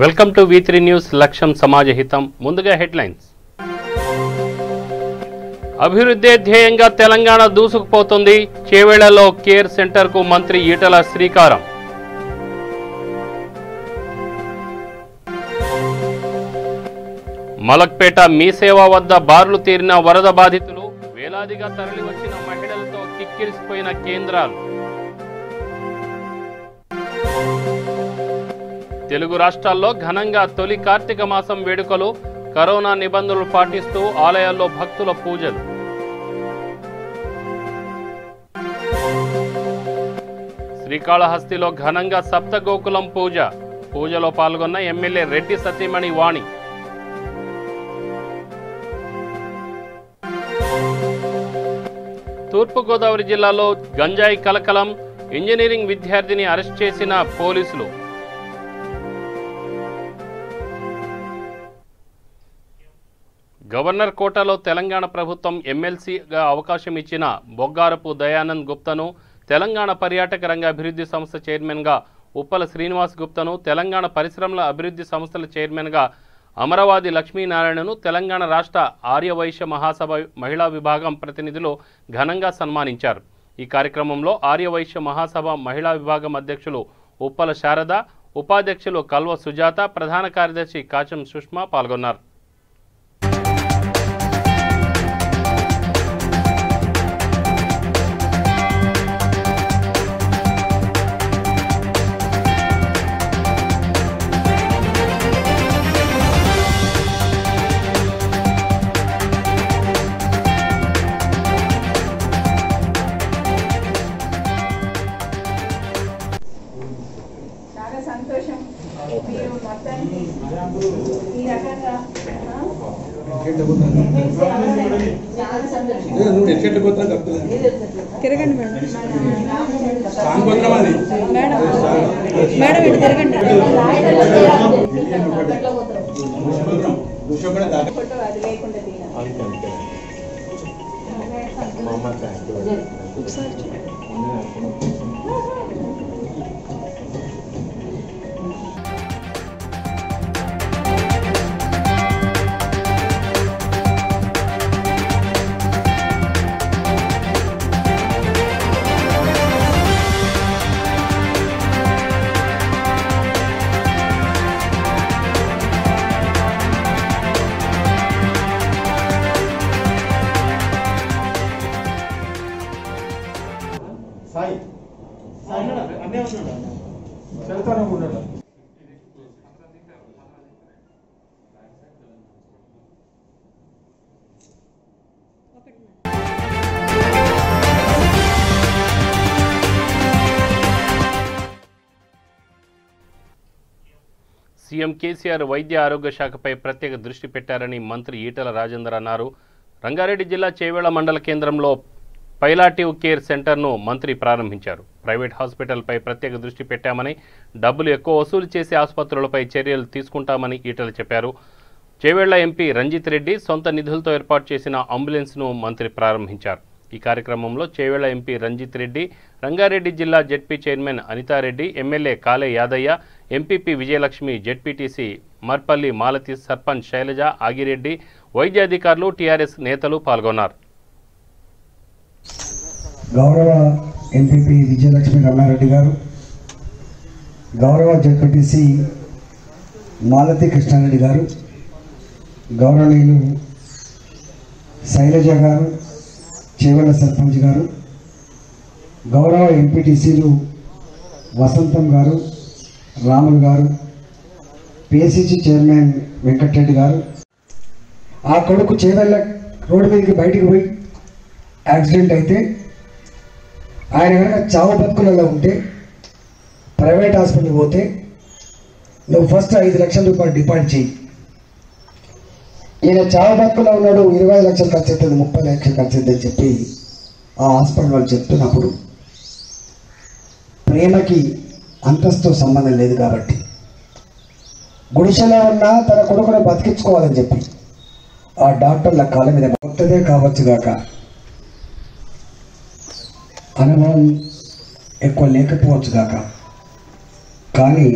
Welcome to V3 news లక్ష్యం సమాజహితం. ముందుగా headlines. అభివృద్ధి ధ్యేయంగా తెలంగాణ దూసుకుపోతుంది. చేవేళ్లలో కేర్ సెంటర్కు మంత్రి ఈటల శ్రీకారం. మలక్పేట మీ సేవ వద్ద బార్లు తీరిన వరద బాధితులు. వేలాదిగా తరలివచ్చిన మహిళలతో కిక్కిరిసిపోయిన కేంద్రాలు. తెలుగు రాష్ట్రాల్లో ఘనంగా తొలి కార్తీక మాసం వేడుకలు. కరోనా నిబంధనలు పాటిస్తూ ఆలయాల్లో భక్తుల పూజలు. శ్రీకాళహస్తిలో ఘనంగా సప్తగోకులం పూజ. పూజలో పాల్గొన్న ఎమ్మెల్యే రెడ్డి సతీమణి వాణి. తూర్పుగోదావరి జిల్లాలో గంజాయి కలకలం. ఇంజనీరింగ్ విద్యార్థిని అరెస్ట్ చేసిన పోలీసులు. గవర్నర్ కోటాలో తెలంగాణ ప్రభుత్వం ఎమ్మెల్సీగా అవకాశం ఇచ్చిన బొగ్గారపు దయానంద్ గుప్తను, తెలంగాణ పర్యాటక రంగ అభివృద్ధి సంస్థ చైర్మన్గా ఉప్పల శ్రీనివాస్ గుప్తను, తెలంగాణ పరిశ్రమల అభివృద్ధి సంస్థల చైర్మన్గా అమరవాది లక్ష్మీనారాయణను తెలంగాణ రాష్ట్ర ఆర్యవైశ్య మహాసభ మహిళా విభాగం ప్రతినిధులు ఘనంగా సన్మానించారు. ఈ కార్యక్రమంలో ఆర్యవైశ్య మహాసభ మహిళా విభాగం అధ్యక్షులు ఉప్పల శారద, ఉపాధ్యక్షులు కల్వ సుజాత, ప్రధాన కార్యదర్శి కాచం సుష్మా పాల్గొన్నారు. తిరగండి మేడం, మేడం ఇటు తిరగండి. సీఎం కేసీఆర్ వైద్య ఆరోగ్య శాఖపై ప్రత్యేక దృష్టి పెట్టారని మంత్రి ఈటల రాజేందర్ అన్నారు. రంగారెడ్డి జిల్లా చేవేళ్ల మండల కేంద్రంలో పైలాటివ్ కేర్ సెంటర్ను మంత్రి ప్రారంభించారు. ప్రైవేట్ హాస్పిటల్పై ప్రత్యేక దృష్టి పెట్టామని, డబ్బులు ఎక్కువ వసూలు చేసే ఆసుపత్రులపై చర్యలు తీసుకుంటామని ఈటల చెప్పారు. చేవేళ్ల ఎంపీ రంజిత్ రెడ్డి సొంత నిధులతో ఏర్పాటు చేసిన అంబులెన్స్ను మంత్రి ప్రారంభించారు. ఈ కార్యక్రమంలో చేవేళ్ల ఎంపీ రంజిత్ రెడ్డి, రంగారెడ్డి జిల్లా ZP chairman Anitha Reddy, MLA Kale Yadaiah, MPP Vijayalakshmi, ZPTC Marpally Malathi, sarpanch Shailaja, Agireddy, వైద్యాధికారులు, టీఆర్ఎస్ నేతలు పాల్గొన్నారు. గౌరవ ఎంపీపీ విజయలక్ష్మి రమణారెడ్డి గారు, గౌరవ జెడ్పీటీసీ మాలతి కృష్ణారెడ్డి గారు, గౌరవనీయులు శైలజ గారు, చేవేళ్ల సర్పంచ్ గారు, గౌరవ ఎంపీటీసీలు వసంతం గారు, రాములు గారు, పిఎస్సిసి చైర్మన్ వెంకటరెడ్డి గారు, ఆ కొడుకు చేవేళ్ల రోడ్డు మీదకి బయటికి పోయి యాక్సిడెంట్ అయితే ఆయన కనుక చావు బతుకులలో ఉంటే ప్రైవేట్ హాస్పిటల్కి పోతే నువ్వు ఫస్ట్ 5 లక్షల రూపాయలు డిపాజిట్ చేయి. ఈయన చావు బతుకులో ఉన్నాడు, 20 లక్షలు ఖర్చు అవుతుంది, 30 లక్షలు ఖర్చు అవుతుంది అని చెప్పి ఆ హాస్పిటల్ వాళ్ళు చెప్తున్నప్పుడు ప్రేమకి అంతస్తు సంబంధం లేదు కాబట్టి గుడిసెలో ఉన్న తన కొడుకును బతికించుకోవాలని చెప్పి ఆ డాక్టర్ల కాళ్ళ మీద కొత్తదే కావచ్చు గాక అనుభవం ఎక్కువ లేకపోవచ్చు గాక కానీ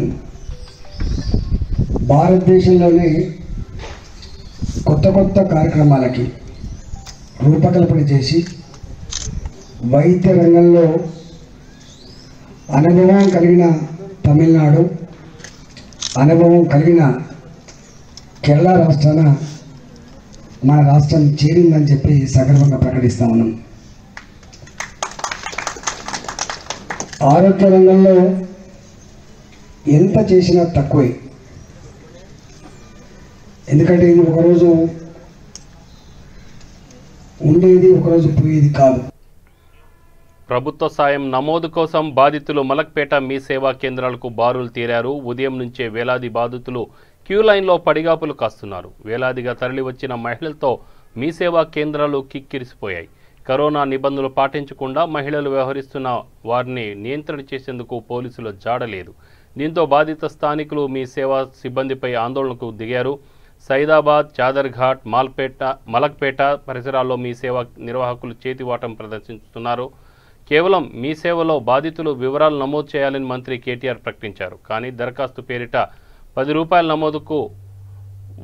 భారతదేశంలోనే కొత్త కొత్త కార్యక్రమాలకి రూపకల్పన చేసి వైద్య రంగంలో అనుభవం కలిగిన తమిళనాడు, అనుభవం కలిగిన కేరళ రాష్ట్రాన మన రాష్ట్రం చేరిందని చెప్పి సగర్వంగా ప్రకటిస్తా ఉన్నాం. ఆరోగ్య రంగంలో ఎంత చేసినా తక్కువే. ఎందుకంటే ఇది ఒకరోజు ఉండేది, ఒకరోజు పోయేది కాదు. ప్రభుత్వ సాయం నమోదు కోసం బాధితులు మలక్పేట మీ సేవా కేంద్రాలకు బారులు తీరారు. ఉదయం నుంచే వేలాది బాధితులు క్యూ లైన్లో పడిగాపులు కాస్తున్నారు. వేలాదిగా తరలివచ్చిన మహిళలతో మీ సేవా కేంద్రాలు కిక్కిరిసిపోయాయి. కరోనా నిబంధనలు పాటించకుండా మహిళలు వ్యవహరిస్తున్న వారిని నియంత్రణ చేసేందుకు పోలీసులు జాడలేదు. దీంతో బాధిత స్థానికులు మీ సేవా సిబ్బందిపై ఆందోళనకు దిగారు. సైదాబాద్, చాదర్ఘాట్, మలక్పేట పరిసరాల్లో మీ సేవా నిర్వాహకులు చేతివాటం ప్రదర్శిస్తున్నారు. కేవలం మీ సేవలో బాధితులు వివరాలు నమోదు చేయాలని మంత్రి కేటీఆర్ ప్రకటించారు. కానీ దరఖాస్తు పేరిట 10 రూపాయల నమోదుకు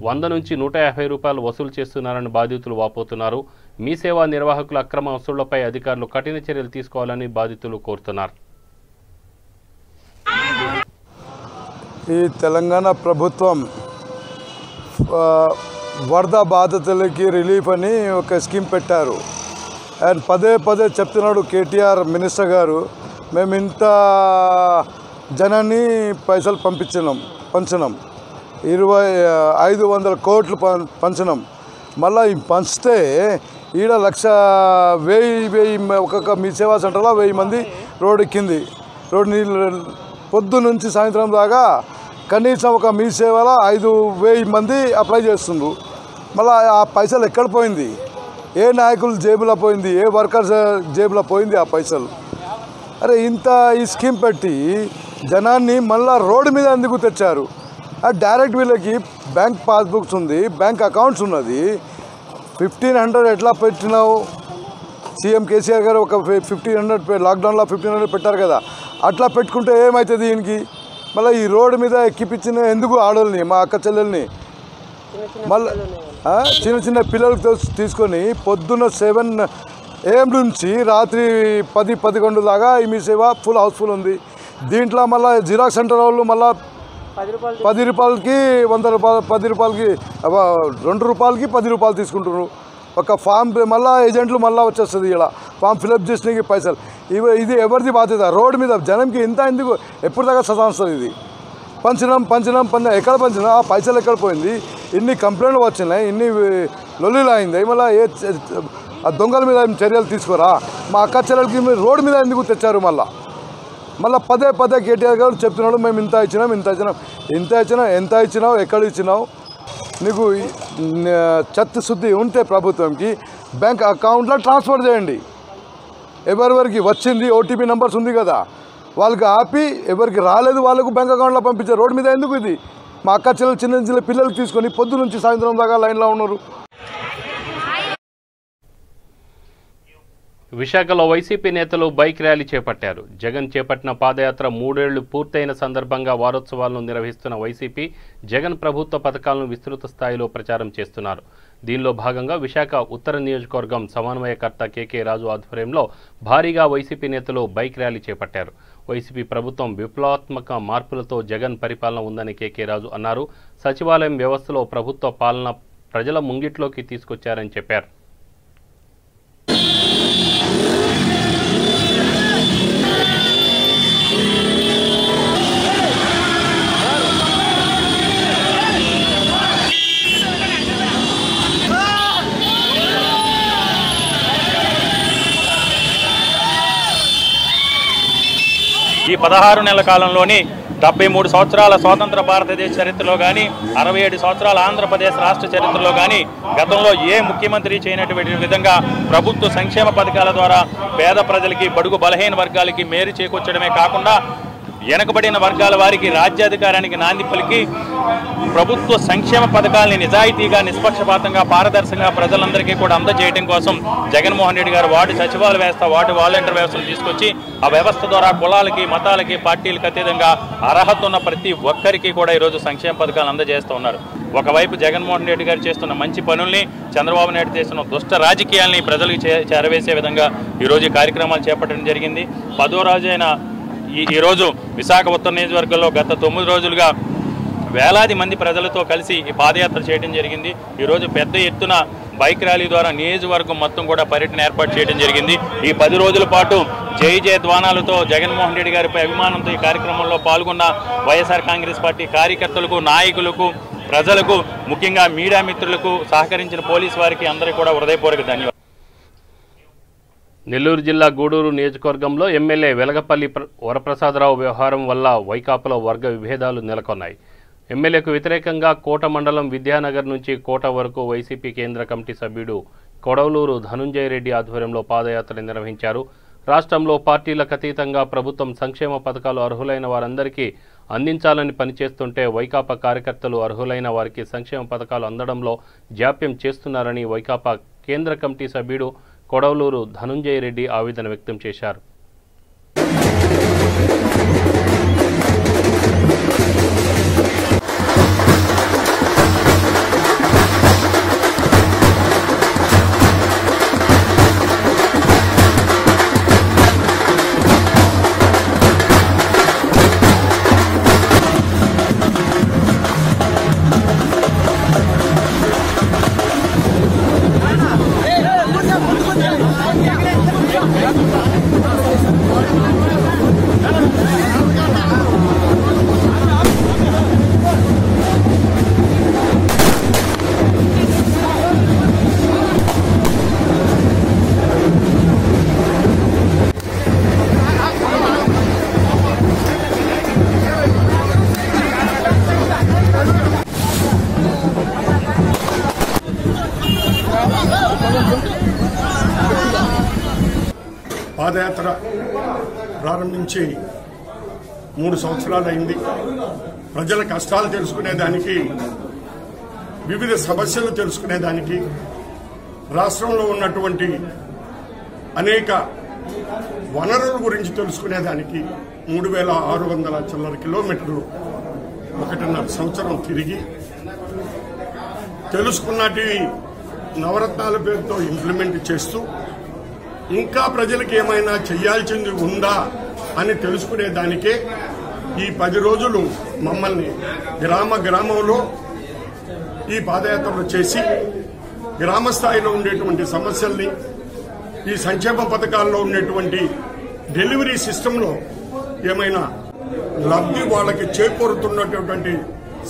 100 నుంచి 150 రూపాయలు వసూలు చేస్తున్నారని బాధితులు వాపోతున్నారు. మీ సేవా నిర్వాహకుల అక్రమ వసూళ్లపై అధికారులు కఠిన చర్యలు తీసుకోవాలని బాధితులు కోరుతున్నారు. ఈ తెలంగాణ ప్రభుత్వం వరద బాధితులకి రిలీఫ్ అని ఒక స్కీమ్ పెట్టారు. అండ్ పదే పదే చెప్తున్నాడు కేటీఆర్ మినిస్టర్ గారు, మేము ఇంత జనాన్ని పైసలు పంచినాం 500 కోట్లు పంచినాం. మళ్ళీ పంచితే ఈడ 1,000 ఒక్కొక్క మీ సేవా సెంటర్లో 1000 మంది రోడ్డు ఎక్కింది. రోడ్డు నీళ్ళు పొద్దు నుంచి సాయంత్రం దాకా కనీసం ఒక మీ సేవలో 5,000 మంది అప్లై చేస్తుండ్రు. మళ్ళీ ఆ పైసలు ఎక్కడ పోయింది? ఏ నాయకులు జేబులో పోయింది? ఏ వర్కర్స్ జేబులో పోయింది ఆ పైసలు? అరే ఇంత ఈ స్కీమ్ పెట్టి జనాన్ని మళ్ళీ రోడ్డు మీద ఎందుకు తెచ్చారు? డైరెక్ట్ వీళ్ళకి బ్యాంక్ పాస్బుక్స్ ఉంది, బ్యాంక్ అకౌంట్స్ ఉన్నది. 1,500 ఎట్లా పెట్టినావు? సీఎం కేసీఆర్ గారు ఒక 1,500 లాక్డౌన్లో 1,500 పెట్టారు కదా, అట్లా పెట్టుకుంటే ఏమవుతుంది దీనికి? మళ్ళీ ఈ రోడ్డు మీద ఎక్కిపించిన ఎందుకు ఆడోళ్ళని, మా అక్క చెల్లెల్ని మళ్ళీ చిన్న చిన్న పిల్లలతో తీసుకొని పొద్దున్న 7 AM నుంచి రాత్రి 10-11 దాకా ఈ మీ సేవ ఫుల్ హౌస్ఫుల్ ఉంది. దీంట్లో మళ్ళీ జిరాక్స్ సెంటర్ వాళ్ళు మళ్ళీ 10 రూపాయలకి 100 రూపాయలు, 10 రూపాయలకి 2 రూపాయలకి 10 రూపాయలు తీసుకుంటున్నారు. ఒక ఫామ్ మళ్ళీ ఏజెంట్లు మళ్ళీ వచ్చేస్తుంది. ఇలా ఫామ్ ఫిలప్ చేసినకి పైసలు. ఇది ఎవరిది బాధ్యత? రోడ్డు మీద జనంకి ఇంత ఎందుకు ఎప్పుడు దాకా సతాస్తుంది ఇది? పంచినాం ఎక్కడ పంచినా ఆ పైసలు ఎక్కడ పోయింది? ఇన్ని కంప్లైంట్లు వచ్చినాయి, ఇన్ని లొల్లిలు అయింది. మళ్ళీ ఆ దొంగల మీద చర్యలు తీసుకోరా? మా అక్క చెల్లెలకి రోడ్డు మీద ఎందుకు తెచ్చారు? మళ్ళీ పదే కేటీఆర్ గారు చెప్తున్నాడు, మేము ఇంత ఇచ్చినాం. ఎంత ఇచ్చినావు? ఎక్కడ ఇచ్చినావు? నీకు చిత్తశుద్ధి ఉంటే ప్రభుత్వంకి బ్యాంక్ అకౌంట్లో ట్రాన్స్ఫర్ చేయండి. ఎవరెవరికి వచ్చింది ఓటీపీ నెంబర్స్ ఉంది కదా, వాళ్ళకి ఆపి ఎవరికి రాలేదు వాళ్ళకు బ్యాంక్ అకౌంట్లో పంపించారు. రోడ్డు మీద ఎందుకు ఇది? మా అక్క చెల్లెలు చిన్న పిల్లలు తీసుకొని పొద్దు నుంచి సాయంత్రం దాకా లైన్లో ఉన్నారు. విశాఖలో వైసీపీ నేతలు బైక్ ర్యాలీ చేపట్టారు. జగన్ చేపట్టిన పాదయాత్ర 3 ఏళ్లు పూర్తయిన సందర్భంగా వారోత్సవాలను నిర్వహిస్తున్న వైసీపీ జగన్ ప్రభుత్వ పథకాలను విస్తృత స్థాయిలో ప్రచారం చేస్తున్నారు. దీనిలో భాగంగా విశాఖ ఉత్తర నియోజకవర్గం సమన్వయకర్త కేకే రాజు ఆధ్వర్యంలో భారీగా వైసీపీ నేతలు బైక్ ర్యాలీ చేపట్టారు. వైసీపీ ప్రభుత్వం విప్లవాత్మక మార్పులతో జగన్ పరిపాలన ఉందని కేకే రాజు అన్నారు. సచివాలయం వ్యవస్థలో ప్రభుత్వ పాలన ప్రజల ముంగిట్లోకి తీసుకొచ్చారని చెప్పారు. ఈ 16 నెలల కాలంలోని 73 సంవత్సరాల స్వాతంత్ర భారతదేశ చరిత్రలో కానీ 67 సంవత్సరాల ఆంధ్రప్రదేశ్ రాష్ట్ర చరిత్రలో కానీ గతంలో ఏ ముఖ్యమంత్రి చేయనటువంటి విధంగా ప్రభుత్వ సంక్షేమ పథకాల ద్వారా పేద ప్రజలకి, బడుగు బలహీన వర్గాలకి మేలు చేకూర్చడమే కాకుండా వెనుకబడిన వర్గాల వారికి రాజ్యాధికారానికి నాంది పలికి ప్రభుత్వ సంక్షేమ పథకాలని నిజాయితీగా, నిష్పక్షపాతంగా, పారదర్శకంగా ప్రజలందరికీ కూడా అందజేయడం కోసం జగన్మోహన్ రెడ్డి గారు వార్డు సచివాలయ వ్యవస్థ, వార్డు వాలంటీర్ వ్యవస్థను తీసుకొచ్చి ఆ వ్యవస్థ ద్వారా కులాలకి, మతాలకి, పార్టీలకు అతీతంగా అర్హత ఉన్న ప్రతి ఒక్కరికి కూడా ఈరోజు సంక్షేమ పథకాలు అందజేస్తూ ఉన్నారు. ఒకవైపు జగన్మోహన్ రెడ్డి గారు చేస్తున్న మంచి పనుల్ని, చంద్రబాబు నాయుడు చేస్తున్న దుష్ట రాజకీయాల్ని ప్రజలకు చేరవేసే విధంగా ఈరోజు ఈ కార్యక్రమాలు చేపట్టడం జరిగింది. 10వ రోజైన ఈరోజు విశాఖ ఉత్తర నియోజకవర్గంలో గత 9 రోజులుగా వేలాది మంది ప్రజలతో కలిసి ఈ పాదయాత్ర చేయడం జరిగింది. ఈరోజు పెద్ద ఎత్తున బైక్ ర్యాలీ ద్వారా నియోజకవర్గం మొత్తం కూడా పర్యటన ఏర్పాటు చేయడం జరిగింది. ఈ 10 రోజుల పాటు జై జయ ధ్వానాలతో జగన్మోహన్ రెడ్డి గారిపై అభిమానంతో ఈ కార్యక్రమంలో పాల్గొన్న వైఎస్ఆర్ కాంగ్రెస్ పార్టీ కార్యకర్తలకు, నాయకులకు, ప్రజలకు, ముఖ్యంగా మీడియా మిత్రులకు, సహకరించిన పోలీసు వారికి అందరికీ కూడా హృదయపూర్వక ధన్యవాదాలు. నెల్లూరు జిల్లా గూడూరు నియోజకవర్గంలో ఎమ్మెల్యే వెలగపల్లి వరప్రసాదరావు వ్యవహారం వల్ల వైకాపాలో వర్గ విభేదాలు నెలకొన్నాయి. ఎమ్మెల్యేకు వ్యతిరేకంగా కోట మండలం విద్యానగర్ నుంచి కోట వరకు వైసీపీ కేంద్ర కమిటీ సభ్యుడు కొడవలూరు ధనుంజయ రెడ్డి ఆధ్వర్యంలో పాదయాత్ర నిర్వహించారు. రాష్ట్రంలో పార్టీలకు అతీతంగా ప్రభుత్వం సంక్షేమ పథకాలు అర్హులైన వారందరికీ అందించాలని పనిచేస్తుంటే వైకాపా కార్యకర్తలు అర్హులైన వారికి సంక్షేమ పథకాలు అందడంలో జాప్యం చేస్తున్నారని వైకాపా కేంద్ర కమిటీ సభ్యుడు కొడవలూరు ధనుంజయ రెడ్డి ఆవేదన వ్యక్తం చేశారు. పాదయాత్ర ప్రారంభించి 3 సంవత్సరాలు అయింది. ప్రజల కష్టాలు తెలుసుకునేదానికి, వివిధ సమస్యలు తెలుసుకునేదానికి, రాష్ట్రంలో ఉన్నటువంటి అనేక వనరుల గురించి తెలుసుకునేదానికి 3600 చిల్లర కిలోమీటర్లు 1.5 సంవత్సరం తిరిగి తెలుసుకున్నటి నవరత్నాల పేరుతో ఇంప్లిమెంట్ చేస్తూ ఇంకా ప్రజలకు ఏమైనా చేయాల్సింది ఉందా అని తెలుసుకునేదానికే ఈ 10 రోజులు మమ్మల్ని గ్రామంలో ఈ పాదయాత్రలు చేసి గ్రామ స్థాయిలో ఉండేటువంటి సమస్యల్ని, ఈ సంక్షేమ పథకాల్లో ఉండేటువంటి డెలివరీ సిస్టంలో ఏమైనా లబ్ధి వాళ్ళకి చేకూరుతున్నటువంటి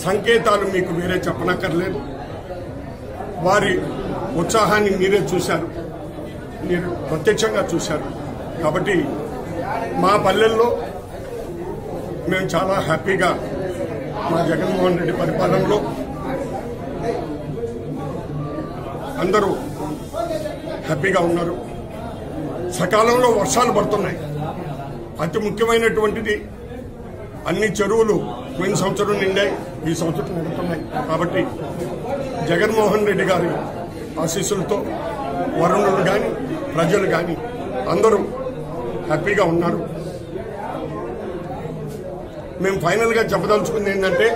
సంకేతాలు మీకు వేరే చెప్పనక్కర్లేదు. వారి ఉత్సాహాన్ని మీరే చూశారు, మీరు ప్రత్యక్షంగా చూశారు. కాబట్టి మా పల్లెల్లో మేము చాలా హ్యాపీగా మా జగన్మోహన్ రెడ్డి పరిపాలనలో అందరూ హ్యాపీగా ఉన్నారు. సకాలంలో వర్షాలు పడుతున్నాయి. అతి ముఖ్యమైనటువంటిది అన్ని చెరువులు పోయిన సంవత్సరం నిండాయి, ఈ సంవత్సరం నిండుతున్నాయి. కాబట్టి జగన్మోహన్ రెడ్డి గారి ఆశీస్సులతో వరుణులు కానీ, ప్రజలు కానీ అందరూ హ్యాపీగా ఉన్నారు. మేము ఫైనల్గా చెప్పదలుచుకుంది ఏంటంటే,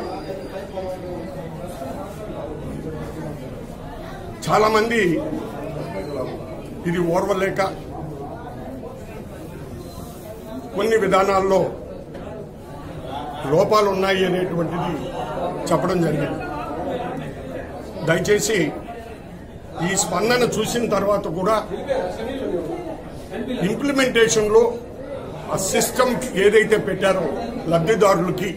చాలామంది ఇది ఓర్వలేక కొన్ని విధానాల్లో లోపాలు ఉన్నాయి అనేటువంటిది చెప్పడం జరిగింది. దయచేసి ఈ స్పందన చూసిన తర్వాత కూడా ఇంప్లిమెంటేషన్లో ఆ సిస్టమ్ ఏదైతే పెట్టారో లబ్ధిదారులకి.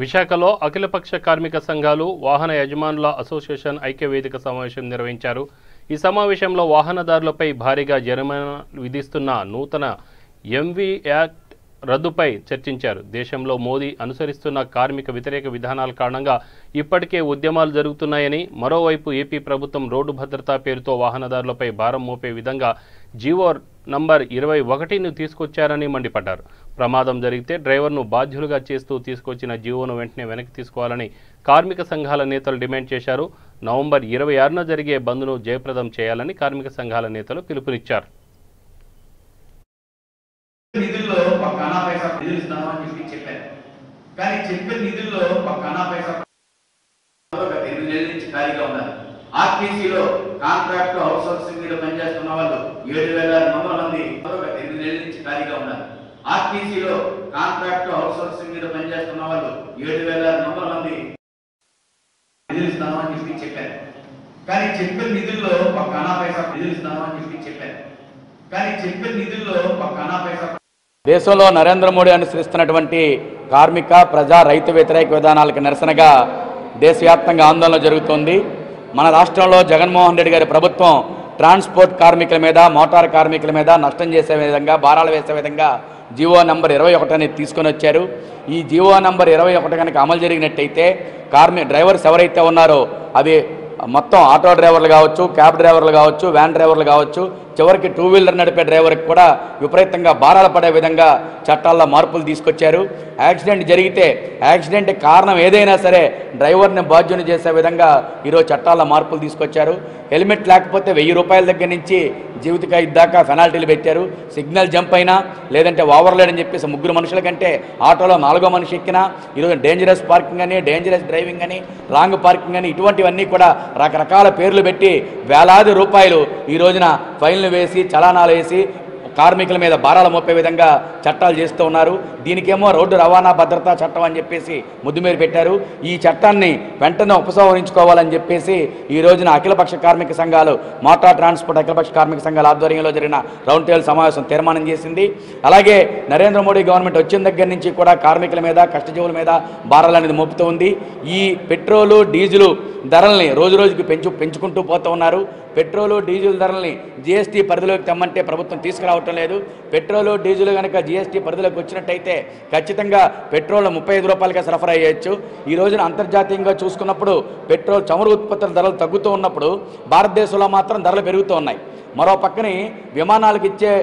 విశాఖలో అఖిలపక్ష కార్మిక సంఘాలు, వాహన యజమానుల అసోసియేషన్ ఐక్యవేదిక సమావేశం నిర్వహించారు. ఈ సమావేశంలో వాహనదారులపై భారీగా జరిమానా విధిస్తున్న నూతన ఎంవీ యాక్ట్ రద్దుపై చర్చించారు. దేశంలో మోదీ అనుసరిస్తున్న కార్మిక వ్యతిరేక విధానాల కారణంగా ఇప్పటికే ఉద్యమాలు జరుగుతున్నాయని, మరోవైపు ఏపీ ప్రభుత్వం రోడ్డు భద్రతా పేరుతో వాహనదారులపై భారం మోపే విధంగా జీవో నంబర్ 21ను తీసుకొచ్చారని మండిపడ్డారు. ప్రమాదం జరిగితే డ్రైవర్ను బాధ్యులుగా చేస్తూ తీసుకొచ్చిన జీవోను వెంటనే వెనక్కి తీసుకోవాలని కార్మిక సంఘాల నేతలు డిమాండ్ చేశారు. నవంబర్ 26న జరిగే బంద్ను జయప్రదం చేయాలని కార్మిక సంఘాల నేతలు పిలుపునిచ్చారు. నిధుల్లో ఒక అనా పైసా నిధులు ఇస్తాను అని చెప్పారు. కానీ చెప్పిన నిధుల్లో ఒక అనా పైసా 8 నెలల నుంచి ఖాళీగా ఉన్నారు. ఆర్టీసీలో కాంట్రాక్ట్ అవుట్సోర్సింగ్ మీద పనిచేస్తున్న వాళ్ళు 7,200 మంది 8 నెలల నుంచి ఖాళీగా ఉన్నారు. ఆర్టీసీలో కాంట్రాక్ట్ అవుట్సోర్సింగ్ మీద పనిచేస్తున్న వాళ్ళు 7,200 మంది నిధులు ఇస్తాను అని చెప్పారు. కానీ చెప్పిన నిధుల్లో ఒక అనా పైసా నిధులు ఇస్తాను అని చెప్పారు. కానీ చెప్పిన నిధుల్లో ఒక అనా పైసా దేశంలో నరేంద్ర మోడీ అనుసరిస్తున్నటువంటి కార్మిక ప్రజా రైతు వ్యతిరేక విధానాలకు నిరసనగా దేశవ్యాప్తంగా ఆందోళన జరుగుతోంది. మన రాష్ట్రంలో జగన్మోహన్ రెడ్డి గారి ప్రభుత్వం ట్రాన్స్పోర్ట్ కార్మికుల మీద, మోటార్ కార్మికుల మీద నష్టం చేసే విధంగా, భారాలు వేసే విధంగా జీవో నంబర్ 21 అనేది తీసుకొని వచ్చారు. ఈ జీవో నంబర్ 21 కనుక అమలు జరిగినట్టయితే డ్రైవర్స్ ఎవరైతే ఉన్నారో అది మొత్తం ఆటో డ్రైవర్లు కావచ్చు, క్యాబ్ డ్రైవర్లు కావచ్చు, వ్యాన్ డ్రైవర్లు కావచ్చు, చివరికి 2 వీలర్ నడిపే డ్రైవర్కి కూడా విపరీతంగా భారాలు పడే విధంగా చట్టాల్లో మార్పులు తీసుకొచ్చారు. యాక్సిడెంట్ జరిగితే యాక్సిడెంట్ కారణం ఏదైనా సరే డ్రైవర్ని బాధ్యుని చేసే విధంగా ఈరోజు చట్టాల్లో మార్పులు తీసుకొచ్చారు. హెల్మెట్ లేకపోతే 1000 రూపాయల దగ్గర నుంచి జీవిత ఖైదు దాకా పెనాల్టీలు పెట్టారు. సిగ్నల్ జంప్ అయినా లేదంటే ఓవర్లోడ్ అని చెప్పేసి 3 మనుషుల కంటే ఆటోలో 4వ మనిషి ఎక్కినా ఈరోజు డేంజరస్ పార్కింగ్ అని, డేంజరస్ డ్రైవింగ్ అని, రాంగ్ పార్కింగ్ అని ఇటువంటివన్నీ కూడా రకరకాల పేర్లు పెట్టి వేలాది రూపాయలు ఈ రోజున ఫైన్లు వేసి, చలానాలు వేసి కార్మికుల మీద భారాలు మోపే విధంగా చట్టాలు చేస్తూ ఉన్నారు. దీనికేమో రోడ్డు రవాణా భద్రతా చట్టం అని చెప్పేసి ముద్దుమేరు పెట్టారు. ఈ చట్టాన్ని వెంటనే ఉపసంహరించుకోవాలని చెప్పేసి ఈ రోజున అఖిలపక్ష కార్మిక సంఘాలు, మోటార్ ట్రాన్స్పోర్ట్ అఖిలపక్ష కార్మిక సంఘాల ఆధ్వర్యంలో జరిగిన రౌండ్ టేబుల్ సమావేశం తీర్మానం చేసింది. అలాగే నరేంద్ర మోడీ గవర్నమెంట్ వచ్చిన దగ్గర నుంచి కూడా కార్మికుల మీద, కష్టజీవుల మీద భారాలు అనేది మోపుతూ ఉంది. ఈ పెట్రోలు, డీజిల్ ధరల్ని రోజు రోజుకి పెంచుకుంటూ పోతూ ఉన్నారు. పెట్రోలు, డీజిల్ ధరల్ని జీఎస్టీ పరిధిలోకి తెమ్మంటే ప్రభుత్వం తీసుకురావటం లేదు. పెట్రోలు, డీజిల్ కనుక జీఎస్టీ పరిధిలోకి వచ్చినట్టయితే ఖచ్చితంగా పెట్రోల్ 35 రూపాయలకే సరఫరా చేయొచ్చు. ఈ రోజున అంతర్జాతీయంగా చూసుకున్నప్పుడు పెట్రోల్, చమురు ఉత్పత్తుల ధరలు తగ్గుతూ ఉన్నప్పుడు భారతదేశంలో మాత్రం ధరలు పెరుగుతూ ఉన్నాయి. మరో పక్కని విమానాలకు ఇచ్చే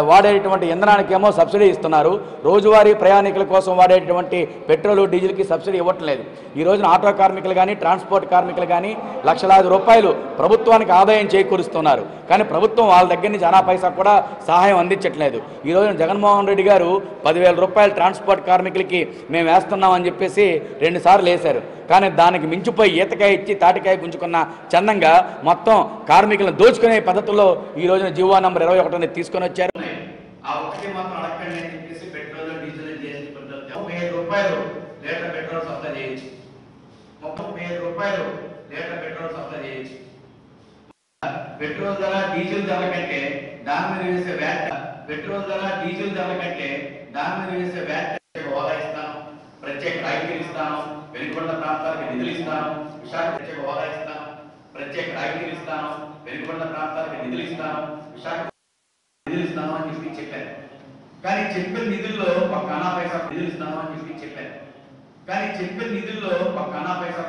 వాడేటువంటి ఇంధనానికేమో సబ్సిడీ ఇస్తున్నారు. రోజువారీ ప్రయాణికుల కోసం వాడేటువంటి పెట్రోలు, డీజిల్కి సబ్సిడీ ఇవ్వట్లేదు. ఈ రోజున ఆటో కార్మికులు కానీ, ట్రాన్స్పోర్ట్ కార్మికులు కానీ లక్షలాది రూపాయలు ప్రభుత్వానికి ఆదాయం చేకూరుస్తున్నారు. కానీ ప్రభుత్వం వాళ్ళ దగ్గర నుంచి అనా పైసా కూడా సహాయం అందించట్లేదు. ఈ రోజున జగన్మోహన్ రెడ్డి గారు 10,000 రూపాయలు ట్రాన్స్పోర్ట్ కార్మికులకి మేము వేస్తున్నామని చెప్పేసి 2 సార్లు వేశారు. కానీ దానికి మించిపోయి ఈతకాయ ఇచ్చి తాటికాయ గుంజుకున్న చందంగా మొత్తం కార్మికులను దోచుకునే పద్ధతుల్లో ఈ రోజున జీవో నంబర్ 21 తీసుకొని వచ్చారు. ఆ ఒకటి మాత్రం అడగండి అని చెప్పేసి పెట్రోల్, డీజిల్ జీఎస్టీ పరిధిలో 35 రూపాయలు లీటర్ పెట్రోల్ సప్లై చేయొచ్చు. 35 రూపాయలు లీటర్ పెట్రోల్ సప్లై చేయొచ్చు. పెట్రోల్ ధర, డీజిల్ ధర కంటే దాని మీద వేసే వ్యాట్, పెట్రోల్ ధర, డీజిల్ ధర కంటే దాని మీద వేసే వ్యాట్ హోదా ఇస్తాను, ప్రత్యేక రాయితీలు ఇస్తాను, వెనుకబడిన ప్రాంతాలకు నిధులు ఇస్తాను, విశాఖ ప్రత్యేక హోదా ఇస్తాను, ప్రత్యేక రాయితీలు ఇస్తాను, వెనుకబడిన ప్రాంతాలకు నిధులు ఇస్తాను, విశాఖ నిధులు ఇస్తాను అని చెప్పారు. కానీ చెప్పిన నిధుల్లో ఒక అనా పైసా నిధులు ఇస్తాను అని చెప్పారు. కానీ చెప్పిన నిధుల్లో ఒక అనా పైసా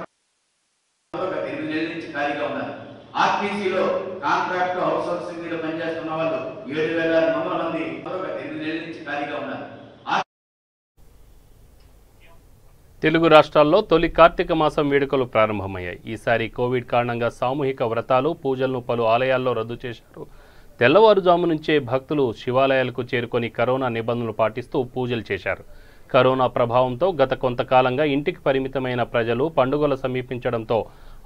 8 నెలల నుంచి ఖాళీగా ఉన్నారు. ఆర్టీసీలో కాంట్రాక్ట్ అవుట్సోర్సింగ్ మీద పనిచేస్తున్న వాళ్ళు 7,200 మంది 8 నెలల నుంచి ఖాళీగా ఉన్నారు. తెలుగు రాష్ట్రాల్లో తొలి కార్తీక మాసం వేడుకలు ప్రారంభమయ్యాయి. ఈసారి కోవిడ్ కారణంగా సామూహిక వ్రతాలు, పూజలను పలు ఆలయాల్లో రద్దు చేశారు. తెల్లవారుజాము నుంచే భక్తులు శివాలయాలకు చేరుకొని కరోనా నిబంధనలు పాటిస్తూ పూజలు చేశారు. కరోనా ప్రభావంతో గత కొంతకాలంగా ఇంటికి పరిమితమైన ప్రజలు పండుగలు సమీపించడంతో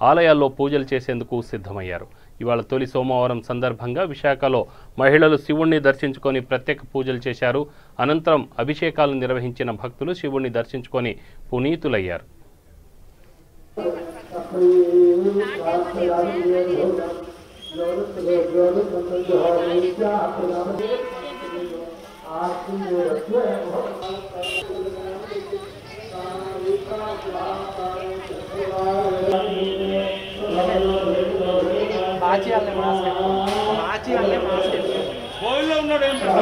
ఆలయాల్లో పూజలు చేసేందుకు సిద్ధమయ్యారు. ఇవాళ తొలి సోమవారం సందర్భంగా విశాఖలో మహిళలు శివుణ్ణి దర్శించుకొని ప్రత్యేక పూజలు చేశారు. అనంతరం అభిషేకాలు నిర్వహించిన భక్తులు శివుణ్ణి దర్శించుకొని పునీతులయ్యారు. ఉన్నాడు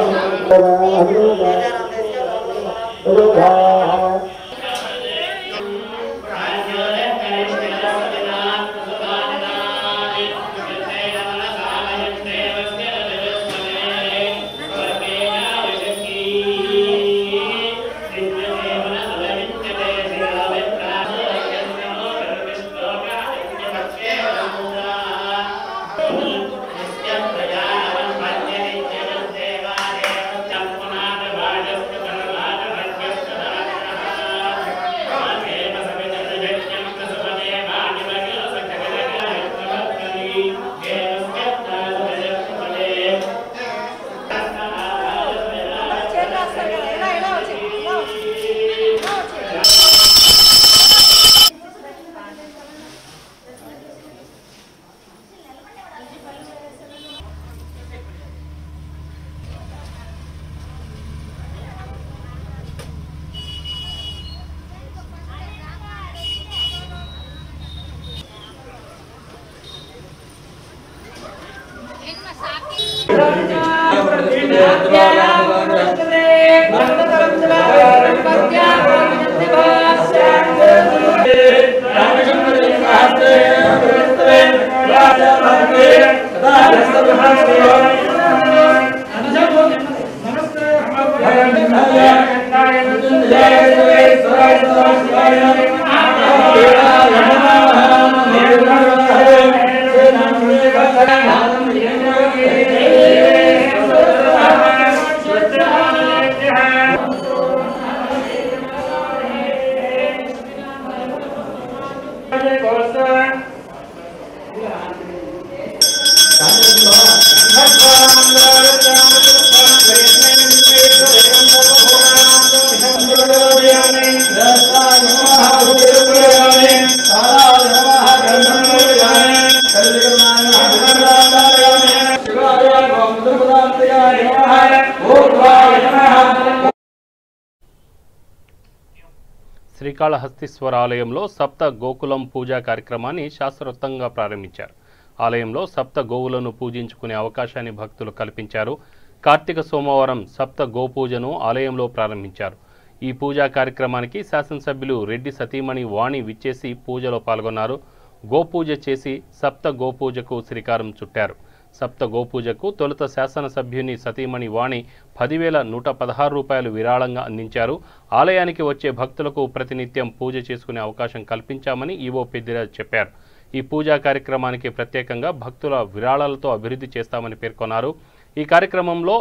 శ్రీకాళహస్తీశ్వర ఆలయంలో సప్త గోకులం పూజా కార్యక్రమాన్ని శాస్త్రోక్తంగా ప్రారంభించారు. ఆలయంలో సప్త గోవులను పూజించుకునే అవకాశాన్ని భక్తులు కల్పించారు. కార్తీక సోమవారం సప్త గోపూజను ఆలయంలో ప్రారంభించారు. ఈ పూజా కార్యక్రమానికి శాసనసభ్యులు రెడ్డి సతీమణి వాణి విచ్చేసి పూజలో పాల్గొన్నారు. గోపూజ చేసి సప్త గోపూజకు శ్రీకారం చుట్టారు. సప్త గోపూజకు తొలుత శాసనసభ్యుని సతీమణి వాణి 10,116 రూపాయలు విరాళంగా అందించారు. ఆలయానికి వచ్చే భక్తులకు ప్రతినిత్యం పూజ చేసుకునే అవకాశం కల్పించామని ఈవో పెద్దిరాజ్ చెప్పారు. ఈ పూజా కార్యక్రమానికి ప్రత్యేకంగా భక్తుల విరాళాలతో అభివృద్ధి చేస్తామని పేర్కొన్నారు. ఈ కార్యక్రమంలో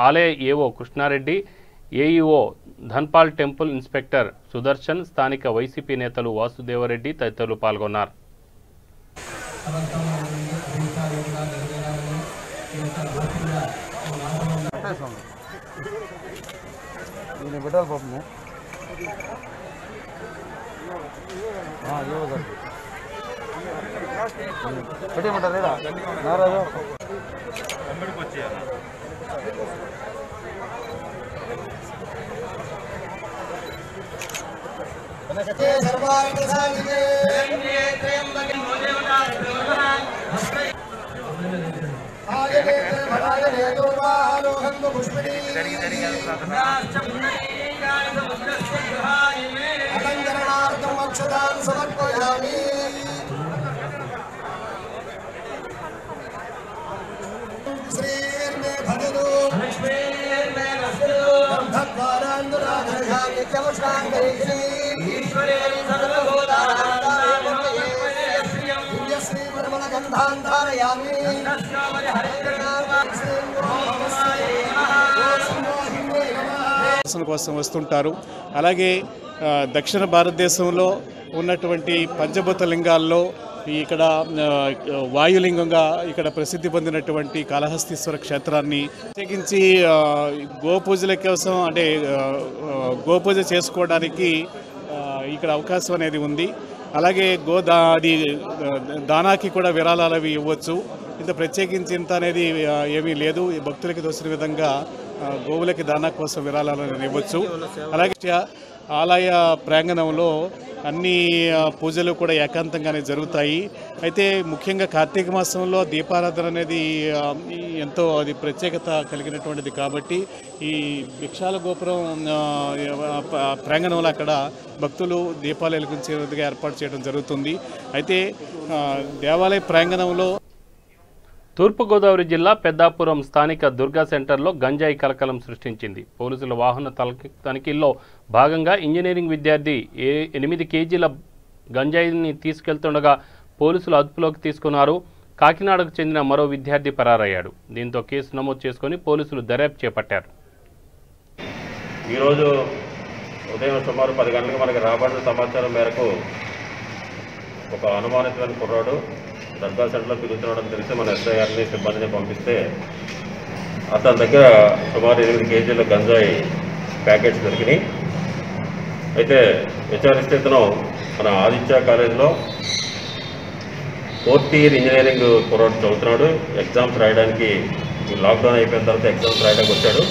ఆలయ EO Krishna Reddy, AEO Dhanpal, temple inspector Sudarshan, స్థానిక వైసీపీ నేతలు వాసుదేవరెడ్డి తదితరులు పాల్గొన్నారు. కోసం వస్తుంటారు. అలాగే దక్షిణ భారతదేశంలో ఉన్నటువంటి పంచభూత లింగాల్లో ఇక్కడ వాయులింగంగా ఇక్కడ ప్రసిద్ధి పొందినటువంటి కాళహస్తీశ్వర క్షేత్రాన్ని ప్రత్యేకించి గోపూజల కోసం అంటే గోపూజ చేసుకోవడానికి ఇక్కడ అవకాశం అనేది ఉంది. అలాగే దానాకి కూడా విరాళాలు అవి ఇవ్వచ్చు. ఇంత ప్రత్యేకించి ఇంత అనేది ఏమీ లేదు. భక్తులకి తోసిన విధంగా గోవులకి దానా కోసం విరాళాలను ఇవ్వచ్చు. అలాగే ఆలయ ప్రాంగణంలో అన్ని పూజలు కూడా ఏకాంతంగానే జరుగుతాయి. అయితే ముఖ్యంగా కార్తీక మాసంలో దీపారాధన అనేది ఎంతో అది ప్రత్యేకత కలిగినటువంటిది కాబట్టి ఈ భిక్షాల గోపురం ప్రాంగణంలో అక్కడ భక్తులు దీపాలు వెలిగించేందుకు ఏర్పాటు చేయడం జరుగుతుంది. అయితే దేవాలయ ప్రాంగణంలో తూర్పుగోదావరి జిల్లా పెద్దాపురం స్థానిక దుర్గా సెంటర్లో గంజాయి కలకలం సృష్టించింది. పోలీసుల వాహన తనిఖీల్లో భాగంగా ఇంజనీరింగ్ విద్యార్థి 8 కేజీల గంజాయిని తీసుకెళ్తుండగా పోలీసులు అదుపులోకి తీసుకున్నారు. కాకినాడకు చెందిన మరో విద్యార్థి పరారయ్యాడు. దీంతో కేసు నమోదు చేసుకుని పోలీసులు దర్యాప్తు చేపట్టారు. ఈరోజు ఉదయం సుమారు 10 గంటలకు మనకి రాబడిన సమాచారం మేరకు ఒక అనుమానితమైన కుర్రాడు దర్గా సెంటర్లో తిరుగుతున్నాడని తెలిసి మన ఎస్ఐఆర్ని సిబ్బందిని పంపిస్తే అతని దగ్గర సుమారు 8 కేజీల గంజాయి ప్యాకెట్స్ దొరికినాయి. అయితే విచారిస్తే ఇతను మన ఆదిత్య కాలేజీలో 4th ఇయర్ ఇంజనీరింగ్ కుర్రాడు చదువుతున్నాడు. ఎగ్జామ్స్ రాయడానికి లాక్డౌన్ అయిపోయిన తర్వాత ఎగ్జామ్స్ రాయడానికి వచ్చాడు.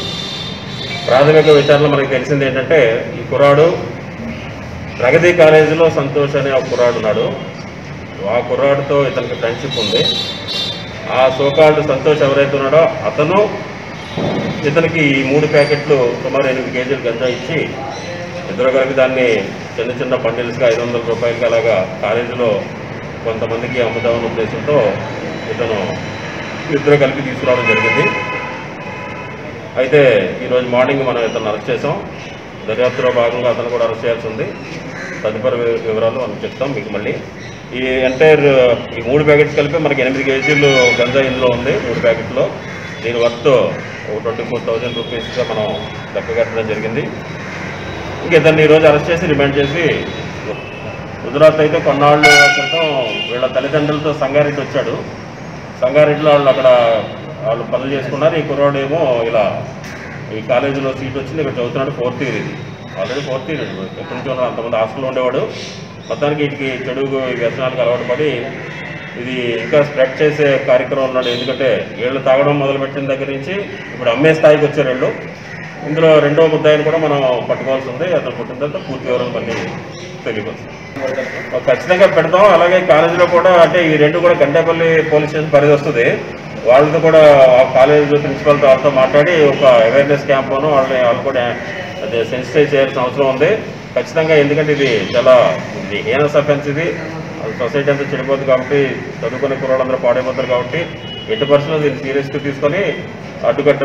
ప్రాథమిక విచారణలో మనకి తెలిసింది ఏంటంటే ఈ కుర్రాడు ప్రగతి కాలేజీలో సంతోష్ అనే ఒక కుర్రాడు ఉన్నాడు. ఆ కుర్రాడితో ఇతనికి ఫ్రెండ్షిప్ ఉంది. ఆ సోకాల్డ్ సంతోష్ ఎవరైతే ఉన్నాడో అతను ఇతనికి ఈ 3 ప్యాకెట్లు సుమారు 8 కేజీలు గంజా ఇచ్చి ఇద్దరు కలిపి దాన్ని చిన్న చిన్న బండిల్స్గా 500 రూపాయలకి అలాగా కాలేజీలో కొంతమందికి అమ్ముదామన్న ఉద్దేశంతో ఇతను ఇద్దరు కలిపి తీసుకురావడం జరిగింది. అయితే ఈరోజు మార్నింగ్ మనం ఇతను అరెస్ట్ చేసాం. దర్యాప్తులో భాగంగా అతను కూడా అరెస్ట్ చేయాల్సి ఉంది. తదుపరి వివరాలు మనం చెప్తాం మీకు. మళ్ళీ ఈ ఎంటైర్ ఈ 3 ప్యాకెట్స్ కలిపి మనకి 8 కేజీలు గంజా ఇందులో ఉంది. 3 ప్యాకెట్లో దీని వర్త్ 24,000 రూపీస్గా మనం లెక్క కట్టడం జరిగింది. ఇంక ఇతన్ని ఈరోజు అరెస్ట్ చేసి రిమాండ్ చేసి గుజరాత్ అయితే కొన్నాళ్ళ క్రితం వీళ్ళ తల్లిదండ్రులతో సంగారెడ్డి వచ్చాడు. సంగారెడ్డిలో వాళ్ళు పనులు చేసుకున్నారు. ఈ కుర్రాడు ఏమో ఇలా ఈ కాలేజీలో సీట్ వచ్చింది, ఇక్కడ చదువుతున్నాడు. 4th ఇయర్ ఇది. ఆల్రెడీ 4th ఇయర్ ఎప్పటి నుంచి ఉన్నాడు. అంతమంది హాస్టల్లో ఉండేవాడు. మొత్తానికి వీటికి చెడు వ్యసనాలకు అలవాటు పడి ఇది ఇంకా స్ప్రెడ్ చేసే కార్యక్రమం ఉన్నాడు. ఎందుకంటే వీళ్ళు తాగడం మొదలుపెట్టిన దగ్గర నుంచి ఇప్పుడు అమ్మే స్థాయికి వచ్చారు వీళ్ళు. ఇందులో రెండో ముద్దాయిని కూడా మనం పట్టుకోవాల్సి ఉంది. అతను పుట్టిన తర్వాత పూర్తి వివరాలు మళ్ళీ తెలియవచ్చు. ఖచ్చితంగా పెడతాం. అలాగే కాలేజీలో కూడా అంటే ఈ 2 కూడా గంటేపల్లి పోలీస్ స్టేషన్ పరిధి వస్తుంది. వాళ్ళతో కూడా ఆ కాలేజ్ ప్రిన్సిపల్తో వాళ్ళతో మాట్లాడి ఒక అవేర్నెస్ క్యాంపును వాళ్ళు కూడా అదే సెన్సిటైజ్ చేయాల్సిన అవసరం ఉంది ఖచ్చితంగా. ఎందుకంటే ఇది చాలా హీనస్ అఫెన్స్. ఇది సొసైటీ అంతా చెడిపోతుంది కాబట్టి, చదువుకునే కుర్రాళ్ళందరూ పాడైపోతారు కాబట్టి ఎట్టి పరిస్థితుల్లో దీన్ని సీరియస్గా తీసుకొని అడ్డుకట్ట.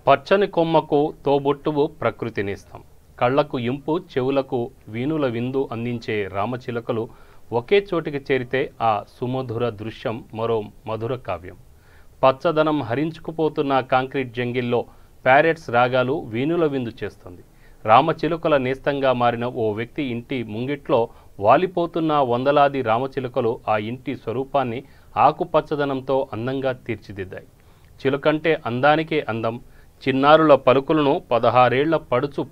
పచ్చని కొమ్మకు తోబొట్టువు ప్రకృతినిస్తాం. కళ్లకు ఇంపు, చెవులకు వీణుల విందు అందించే రామచిలకలు ఒకే చోటికి చేరితే ఆ సుమధుర దృశ్యం మరో మధుర కావ్యం. పచ్చదనం హరించుకుపోతున్న కాంక్రీట్ జంగిల్లో ప్యారెట్స్ రాగాలు వీణుల విందు చేస్తుంది. రామచిలుకల నేస్తంగా మారిన ఓ వ్యక్తి ఇంటి ముంగిట్లో వాలిపోతున్న వందలాది రామచిలుకలు ఆ ఇంటి స్వరూపాన్ని ఆకుపచ్చదనంతో అందంగా తీర్చిదిద్దాయి. చిలుకంటే అందానికే అందం. చిన్నారుల పలుకులను 16 ఏళ్ల పడుచు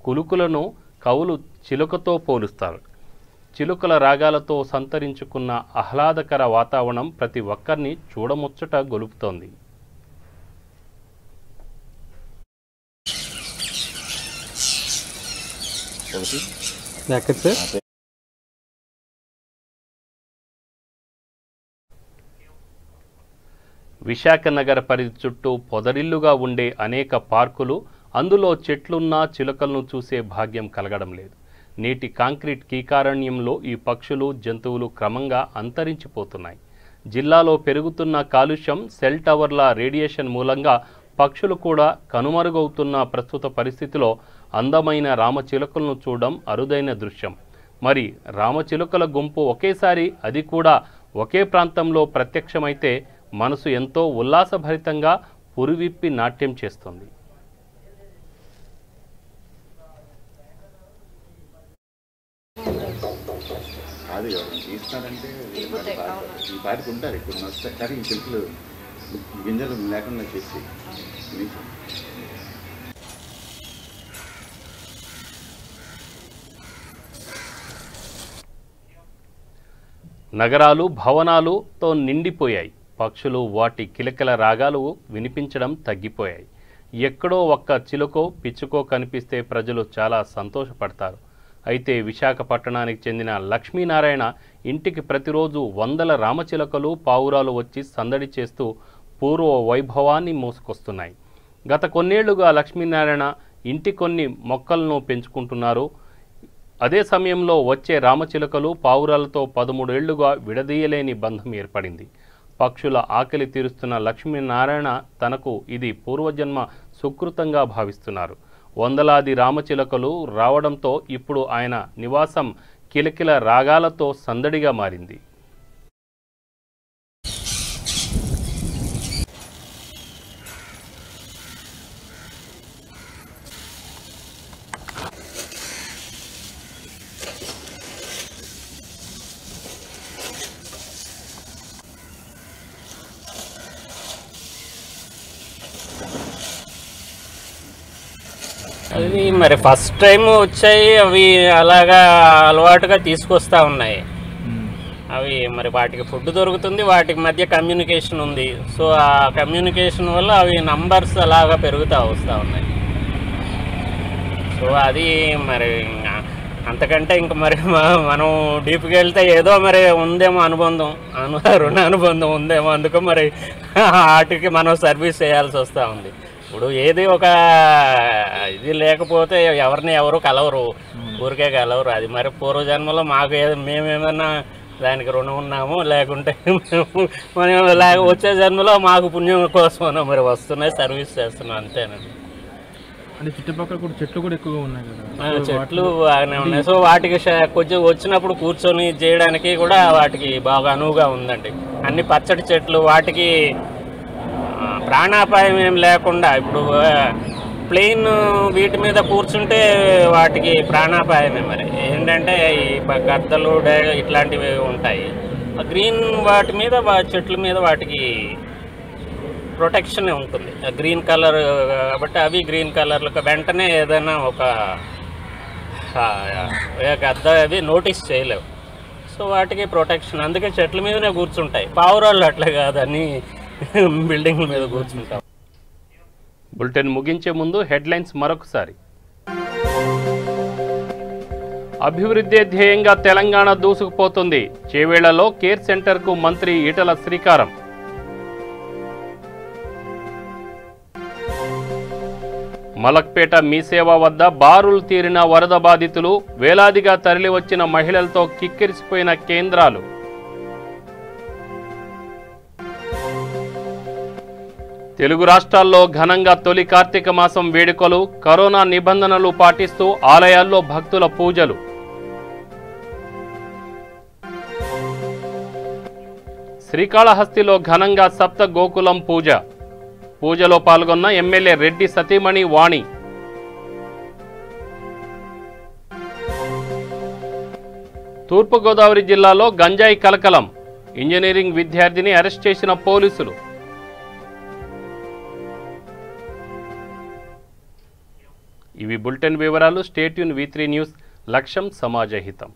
కులుకులను కవులు చిలుకతో పోలుస్తారు. చిలుకల రాగాలతో సంతరించుకున్న ఆహ్లాదకర వాతావరణం ప్రతి ఒక్కరిని చూడముచ్చట గొలుపుతోంది. విశాఖ నగర పరిధి చుట్టూ పొదరిల్లుగా ఉండే అనేక పార్కులు, అందులో చెట్లున్నా చిలుకలను చూసే భాగ్యం కలగడం లేదు. నేటి కాంక్రీట్ కీకారణ్యంలో ఈ పక్షులు, జంతువులు క్రమంగా అంతరించిపోతున్నాయి. జిల్లాలో పెరుగుతున్న కాలుష్యం, సెల్ టవర్ల రేడియేషన్ మూలంగా పక్షులు కూడా కనుమరుగవుతున్న ప్రస్తుత పరిస్థితిలో అందమైన రామచిలుకలను చూడడం అరుదైన దృశ్యం. మరి రామచిలుకల గుంపు ఒకేసారి, అది కూడా ఒకే ప్రాంతంలో ప్రత్యక్షమైతే మనసు ఎంతో ఉల్లాసభరితంగా పురివిప్పి నాట్యం చేస్తుంది. కాదు ఎవరైనా తీస్తారంటే ఈ పాటికి ఉంటారు ఇప్పుడు వస్తాయి కానీ ఈ చెట్లు గింజలు లేకుండా చేసి నగరాలు భవనాలుతో నిండిపోయాయి. పక్షులు వాటి కిలకిల రాగాలు వినిపించడం తగ్గిపోయాయి. ఎక్కడో ఒక్క చిలుకో పిచ్చుకో కనిపిస్తే ప్రజలు చాలా సంతోషపడతారు. అయితే విశాఖపట్టణానికి చెందిన లక్ష్మీనారాయణ ఇంటికి ప్రతిరోజు వందల రామచిలకలు పావురాలు వచ్చి సందడి చేస్తూ పూర్వ వైభవాన్ని మోసుకొస్తున్నాయి. గత కొన్నేళ్లుగా లక్ష్మీనారాయణ ఇంటి కొన్ని మొక్కలను పెంచుకుంటున్నారు. అదే సమయంలో వచ్చే రామచిలకలు పావురాలతో 13 ఏళ్లుగా విడదీయలేని బంధం ఏర్పడింది. పక్షుల ఆకలి తీరుస్తున్న లక్ష్మీనారాయణ తనకు ఇది పూర్వజన్మ సుకృతంగా భావిస్తున్నారు. వందలాది రామచిలకలు రావడంతో ఇప్పుడు ఆయన నివాసం కిలకిల రాగాలతో సందడిగా మారింది. అది మరి ఫస్ట్ టైం వచ్చాయి, అవి అలాగా అలవాటుగా తీసుకొస్తా ఉన్నాయి. అవి మరి వాటికి ఫుడ్ దొరుకుతుంది, వాటికి మధ్య కమ్యూనికేషన్ ఉంది. సో ఆ కమ్యూనికేషన్ వల్ల అవి నంబర్స్ అలాగా పెరుగుతూ వస్తూ ఉన్నాయి. సో అది మరి అంతకంటే ఇంక మరి మనం డీప్కి వెళ్తే ఏదో మరి ఉందేమో అనుబంధం, రుణ అనుబంధం ఉందేమో, అందుకు మరి వాటికి మనం సర్వీస్ చేయాల్సి వస్తూ ఉంది. ఇప్పుడు ఏది ఒక ఇది లేకపోతే ఎవరిని ఎవరు కలవరు, ఊరికే కలవరు. అది మరి పూర్వజన్మలో మాకు మేమేమన్నా దానికి రుణం ఉన్నాము, లేకుంటే మనం వచ్చే జన్మలో మాకు పుణ్యం కోసం మరి వస్తున్నాయి, సర్వీస్ చేస్తున్నాం, అంతేనండి. అంటే చుట్టుపక్కల కూడా చెట్లు కూడా ఎక్కువగా ఉన్నాయి కదా, చెట్లు బాగానే ఉన్నాయి. సో వాటికి కొంచెం వచ్చినప్పుడు కూర్చొని చేయడానికి కూడా వాటికి బాగా అనువుగా ఉందండి. అన్ని పచ్చడి చెట్లు, వాటికి ప్రాణాపాయం ఏం లేకుండా. ఇప్పుడు ప్లెయిన్ వీటి మీద కూర్చుంటే వాటికి ప్రాణాపాయమే. మరి ఏంటంటే ఈ గద్దలు ఇట్లాంటివి ఉంటాయి. గ్రీన్ వాటి మీద చెట్ల మీద వాటికి ప్రొటెక్షన్ ఉంటుంది, గ్రీన్ కలర్ కాబట్టి అవి గ్రీన్ కలర్లకు వెంటనే ఏదైనా ఒక గద్ద అవి నోటీస్ చేయలేవు. సో వాటికి ప్రొటెక్షన్, అందుకే చెట్ల మీదనే కూర్చుంటాయి. పావురాళ్ళు అట్లా కాదని బిల్డింగ్ల మీద కూర్చుంటాం. బులెటిన్ ముగించే ముందు హెడ్లైన్స్ మరొకసారి. అభివృద్ధి ధ్యేయంగా తెలంగాణ దూసుకుపోతుంది. చేవేళ్లలో కేర్ సెంటర్కు మంత్రి ఈటల శ్రీకారం. మలక్పేట మీసేవ వద్ద బారులు తీరిన వరద బాధితులు, వేలాదిగా తరలివచ్చిన మహిళలతో కిక్కిరిసిపోయిన కేంద్రాలు. తెలుగు రాష్ట్రాల్లో ఘనంగా తొలి కార్తీక మాసం వేడుకలు, కరోనా నిబంధనలు పాటిస్తూ ఆలయాల్లో భక్తుల పూజలు. శ్రీకాళహస్తిలో ఘనంగా సప్త గోకులం పూజ. పూజలో పాల్గొన్న ఎమ్మెల్యే రెడ్డి సతీమణి వాణి. తూర్పుగోదావరి జిల్లాలో గంజాయి కలకలం. ఇంజనీరింగ్ విద్యార్థిని అరెస్ట్ చేసిన పోలీసులు. ఇవి బులెటిన్ వివరాలు. Stay tune V3 news. లక్ష్యం సమాజహితం.